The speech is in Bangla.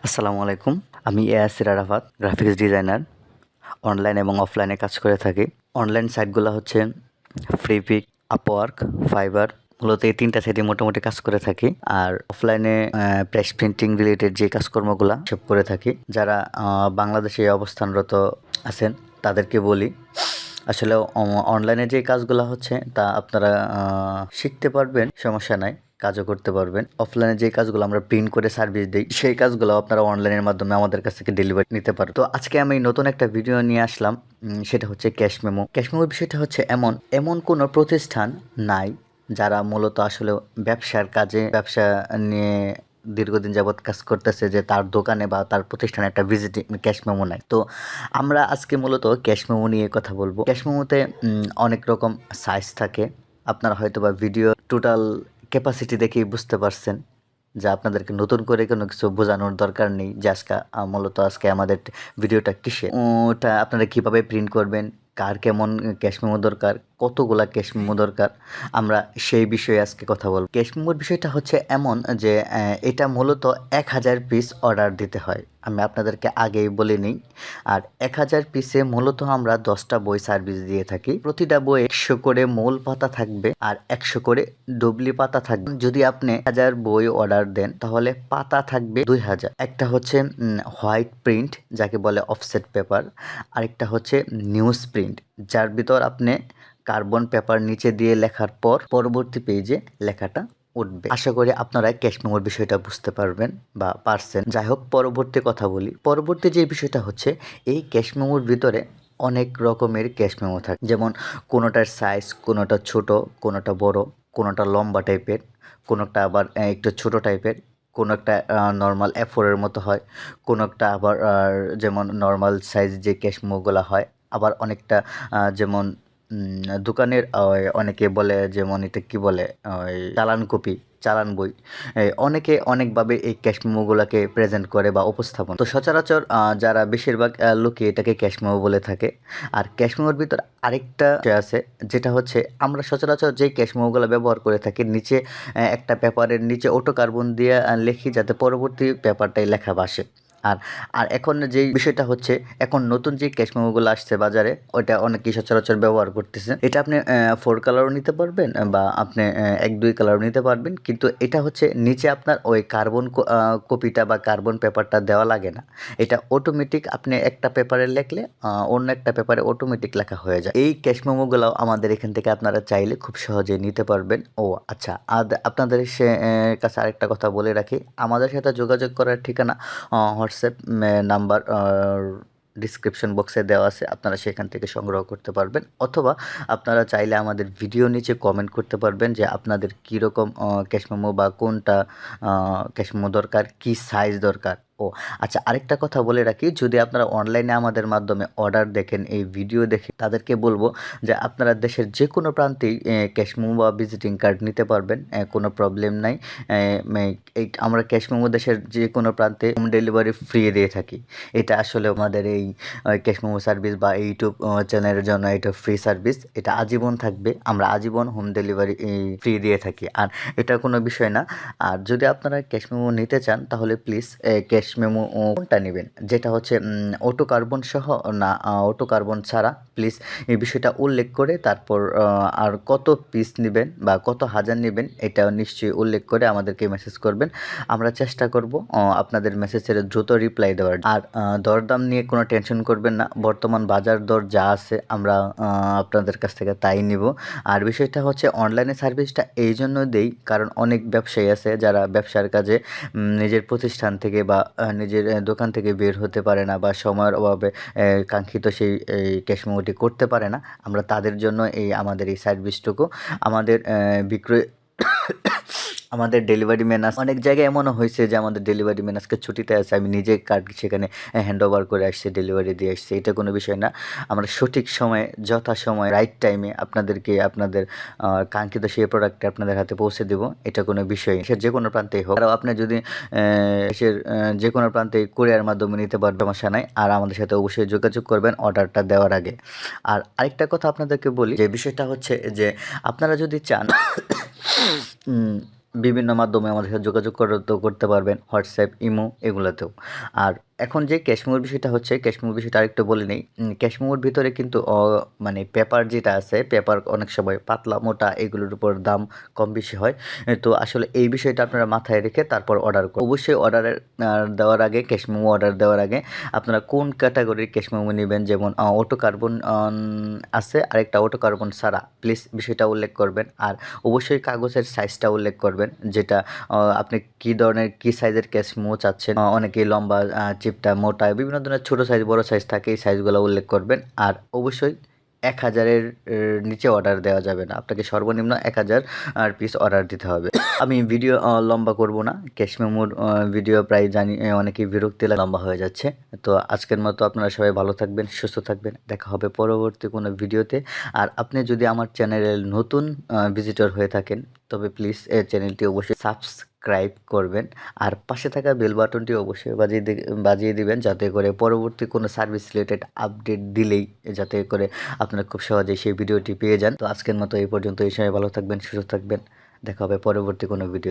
আসসালামু আলাইকুম। আমি আরাফাত, গ্রাফিক্স ডিজাইনার। অনলাইন এবং অফলাইনে কাজ করে থাকি। অনলাইন সাইটগুলো হচ্ছে ফ্রিপিক, আপওয়ার্ক, ফাইবার। মূলত এই ৩টা সাইটে মোটামুটি কাজ করে থাকি। আর অফলাইনে প্রেস প্রিন্টিং রিলেটেড যে কাজকর্মগুলো সব করে থাকি। যারা বাংলাদেশে অবস্থানরত আছেন তাদেরকে বলি, আসলে অনলাইনে যে কাজগুলো হচ্ছে তা আপনারা শিখতে পারবেন, সমস্যা নাই, কাজও করতে পারবেন। অফলাইনে যে কাজগুলো আমরা প্রিন্ট করে সার্ভিস দিই, সেই কাজগুলো আপনারা অনলাইনের মাধ্যমে আমাদের কাছ থেকে ডেলিভারি নিতে পারেন। তো আজকে আমি নতুন একটা ভিডিও নিয়ে আসলাম, সেটা হচ্ছে ক্যাশ মেমো। ক্যাশ মেমোর বিষয়টা হচ্ছে এমন কোনো প্রতিষ্ঠান নাই যারা মূলত আসলে ব্যবসা নিয়ে দীর্ঘদিন যাবৎ কাজ করতেছে যে তার দোকানে বা তার প্রতিষ্ঠানে একটা ভিজিটিং ক্যাশ মেমো নাই। তো আমরা আজকে মূলত ক্যাশ মেমো নিয়ে কথা বলবো। ক্যাশ মেমোতে অনেক রকম সাইজ থাকে। আপনারা হয়তো বা ভিডিও টোটাল ক্যাপাসিটি দেখেই বুঝতে পারছেন যে আপনাদেরকে নতুন করে কোনো কিছু বোঝানোর দরকার নেই যে মূলত আজকে আমাদের ভিডিওটা কিসে, ওটা আপনারা কিভাবে প্রিন্ট করবেন, কার কেমন ক্যাশ মেমো দরকার, কতগুলা ক্যাশ মেমো দরকার, আমরা সেই বিষয়ে আজকে কথা বলব। ক্যাশ মেমোর বিষয়টা হচ্ছে এমন যে এটা মূলত 1000 পিস অর্ডার দিতে হয়। আমি আপনাদেরকে আগেই বলে নিই। আর 1000 পিসে মূলত আমরা 10টা বই সার্ভিস দিয়ে থাকি। প্রতিটা বই 100 করে মূল পাতা থাকবে আর 100 করে ডুবলি পাতা থাকবে। যদি আপনি 1000 বই অর্ডার দেন তাহলে পাতা থাকবে 2000। একটা হচ্ছে হোয়াইট প্রিন্ট, যাকে বলে অফসেট পেপার। আরেকটা হচ্ছে নিউজ প্রিন্ট, যার ভিতর আপনি কার্বন পেপার নিচে দিয়ে লেখার পর পরবর্তী পেজে লেখাটা উঠবে। আশা করি আপনারা ক্যাশ মেমোর বিষয়টা বুঝতে পারবেন বা পারছেন। যাই হোক, পরবর্তী কথা বলি। পরবর্তী যে বিষয়টা হচ্ছে, এই ক্যাশ মেমোর ভিতরে অনেক রকমের ক্যাশ মেমো থাকে। যেমন কোনোটার সাইজ, কোনোটা ছোট, কোনোটা বড়, কোনোটা লম্বা টাইপের, কোনোটা আবার একটু ছোট টাইপের, কোনো একটা নর্মাল A4-এর মতো হয়, কোনো একটা আবার যেমন নর্মাল সাইজ যে ক্যাশ মেমোগুলো হয়, আবার অনেকটা যেমন দোকানের অনেকে বলে, যেমন এটা কি বলে, ওই চালান বই। অনেকে অনেকভাবে এই ক্যাশ মেমোগুলোকে প্রেজেন্ট করে বা উপস্থাপন। তো সচরাচর যারা বেশিরভাগ লোকে এটাকে ক্যাশ মেমো বলে থাকে। আর ক্যাশ মেমোর ভিতর আরেকটা আছে, যেটা হচ্ছে আমরা সচরাচর যে ক্যাশ মেমোগুলো ব্যবহার করে থাকি, নিচে একটা পেপারের নিচে অটো কার্বন দিয়ে লিখি যাতে পরবর্তী পেপারটাই লেখা ভাসে। আর আর এখন যেই বিষয়টা হচ্ছে, এখন নতুন যে ক্যাশ মেমোগুলো আসছে বাজারে, ওইটা অনেকেই সচরাচর ব্যবহার করতেছে। এটা আপনি 4 কালারও নিতে পারবেন বা আপনি 1-2 কালারও নিতে পারবেন, কিন্তু এটা হচ্ছে নিচে আপনার ওই কার্বন কপিটা বা কার্বন পেপারটা দেওয়া লাগে না। এটা অটোমেটিক আপনি একটা পেপারে লিখলে অন্য একটা পেপারে অটোমেটিক লেখা হয়ে যায়। এই ক্যাশ মেমোগুলো আমাদের এখান থেকে আপনারা চাইলে খুব সহজে নিতে পারবেন। ও আচ্ছা, আপনাদের কাছে আরেকটা কথা বলে রাখি, আমাদের সাথে যোগাযোগ করার ঠিকানা হোয়াটসঅ্যাপ নাম্বার ডিসক্রিপশন বক্সে দেওয়া আছে, আপনারা সেখান থেকে সংগ্রহ করতে পারবেন। অথবা আপনারা চাইলে আমাদের ভিডিও নিচে কমেন্ট করতে পারবেন যে আপনাদের কীরকম ক্যাশ মেমো বা কোনটা ক্যাশ মেমো দরকার, কী সাইজ দরকার। ও আচ্ছা, আরেকটা কথা বলে রাখি, যদি আপনারা অনলাইনে আমাদের মাধ্যমে অর্ডার দেখেন, এই ভিডিও দেখে, তাদেরকে বলবো যে আপনারা দেশের যে কোনো প্রান্তেই ক্যাশ মেমো বা ভিজিটিং কার্ড নিতে পারবেন, কোনো প্রবলেম নাই। আমরা ক্যাশ মেমো দেশের যে কোনো প্রান্তে হোম ডেলিভারি ফ্রি দিয়ে থাকি। এটা আসলে আমাদের এই ক্যাশ মেমো সার্ভিস বা ইউটিউব চ্যানেলের জন্য এটা ফ্রি সার্ভিস, এটা আজীবন থাকবে। আমরা আজীবন হোম ডেলিভারি ফ্রি দিয়ে থাকি, আর এটা কোনো বিষয় না। আর যদি আপনারা ক্যাশ মেমো নিতে চান তাহলে প্লিজ ক্যাশ মেমো কোনটা নেবেন, যেটা হচ্ছে অটো কার্বন সহ না অটো কার্বন ছাড়া, প্লিজ এই বিষয়টা উল্লেখ করে তারপর আর কত পিস নেবেন বা কত হাজার নেবেন এটা নিশ্চয়ই উল্লেখ করে আমাদেরকে মেসেজ করবেন। আমরা চেষ্টা করব আপনাদের মেসেজের দ্রুত রিপ্লাই দেওয়ার। আর দরদাম নিয়ে কোনো টেনশন করবেন না, বর্তমান বাজার দর যা আছে আমরা আপনাদের কাছ থেকে তাই নিব। আর বিষয়টা হচ্ছে, অনলাইনে সার্ভিসটা এই জন্য দেই কারণ অনেক ব্যবসায়ী আছে যারা ব্যবসার কাজে নিজের প্রতিষ্ঠান থেকে বা নিজের দোকান থেকে বের হতে পারে না বা সময়ের অভাবে কাঙ্ক্ষিত সেই ক্যাশ মেমোটি করতে পারে না। আমরা তাদের জন্য আমাদের এই সার্ভিসটুকু আমাদের বিক্রয় আমাদের ডেলিভারি ম্যান অনেক জায়গায় এমনও হয়েছে যে আমাদের ডেলিভারি ম্যান আজকে ছুটিতে আছে, আমি নিজে কার্ড সেখানে হ্যান্ড ওভার করে আসছি, ডেলিভারি দিয়ে আসছি। এটা কোনো বিষয় না। আমরা সঠিক সময়ে, যথাসময়ে, রাইট টাইমে আপনাদেরকে আপনাদের কাঙ্ক্ষিত সেই প্রোডাক্টটা আপনাদের হাতে পৌঁছে দেবো। এটা কোনো বিষয় সে যে কোনো প্রান্তেই হোক। আর আপনি যদি দেশের যে কোনো প্রান্তে কুরিয়ার মাধ্যমে নিতে পারবেন, সমস্যা নাই। আর আমাদের সাথে অবশ্যই যোগাযোগ করবেন অর্ডারটা দেওয়ার আগে। আর আরেকটা কথা আপনাদেরকে বলি, যে বিষয়টা হচ্ছে যে আপনারা যদি চান বিভিন্ন মাধ্যমে আমাদের সাথে যোগাযোগ করতে পারবেন, হোয়াটসঅ্যাপ, ইমো এগুলোতেও। আর এখন যে ক্যাশ মেমোর বিষয়টা হচ্ছে, ক্যাশ মেমোর বিষয়টা আরেকটু বলে নেই। ক্যাশ মেমোর ভিতরে কিন্তু মানে পেপার যেটা আছে, পেপার অনেক সময় পাতলা মোটা এগুলোর উপর দাম কম বেশি হয়। তো আসলে এই বিষয়টা আপনারা মাথায় রেখে তারপর অর্ডার করুন। অবশ্যই অর্ডারের দেওয়ার আগে, ক্যাশ মেমো অর্ডার দেওয়ার আগে আপনারা কোন ক্যাটাগরির ক্যাশ মেমো নেবেন, যেমন অটো কার্বন আছে, আরেকটা অটো কার্বন ছাড়া, প্লিজ বিষয়টা উল্লেখ করবেন। আর অবশ্যই কাগজের সাইজটা উল্লেখ করবেন, যেটা আপনি কী ধরনের কী সাইজের ক্যাশ মেমো চাচ্ছেন। অনেকেই লম্বা, চিপটা, মোটা, বিভিন্ন ধরনের ছোটো সাইজ, বড় সাইজ থাকে, এই সাইজগুলো উল্লেখ করবেন। আর অবশ্যই 1000-এর নিচে অর্ডার দেওয়া যাবে না, আপনাকে সর্বনিম্ন 1000 পিস অর্ডার দিতে হবে। আমি ভিডিও লম্বা করব না, ক্যাশ মেমোর ভিডিও প্রায় জানি অনেকেই বিরক্তি লম্বা হয়ে যাচ্ছে। তো আজকের মতো আপনারা সবাই ভালো থাকবেন, সুস্থ থাকবেন, দেখা হবে পরবর্তী কোনো ভিডিওতে। আর আপনি যদি আমার চ্যানেলের নতুন ভিজিটর হয়ে থাকেন, তবে প্লিজ এই চ্যানেলটি অবশ্যই সাবস্ক্রাইব করবেন। আর পাশে থাকা বেল বাটনটি অবশ্যই বাজিয়ে দিবেন, যাতে করে পরবর্তী কোনো সার্ভিস রিলেটেড আপডেট দিলেই যাতে করে আপনারা খুব সহজেই সেই ভিডিওটি পেয়ে যান। তো আজকের মতো এই পর্যন্ত, এই সময় ভালো থাকবেন, সুস্থ থাকবেন, দেখা হবে পরবর্তী কোনো ভিডিও।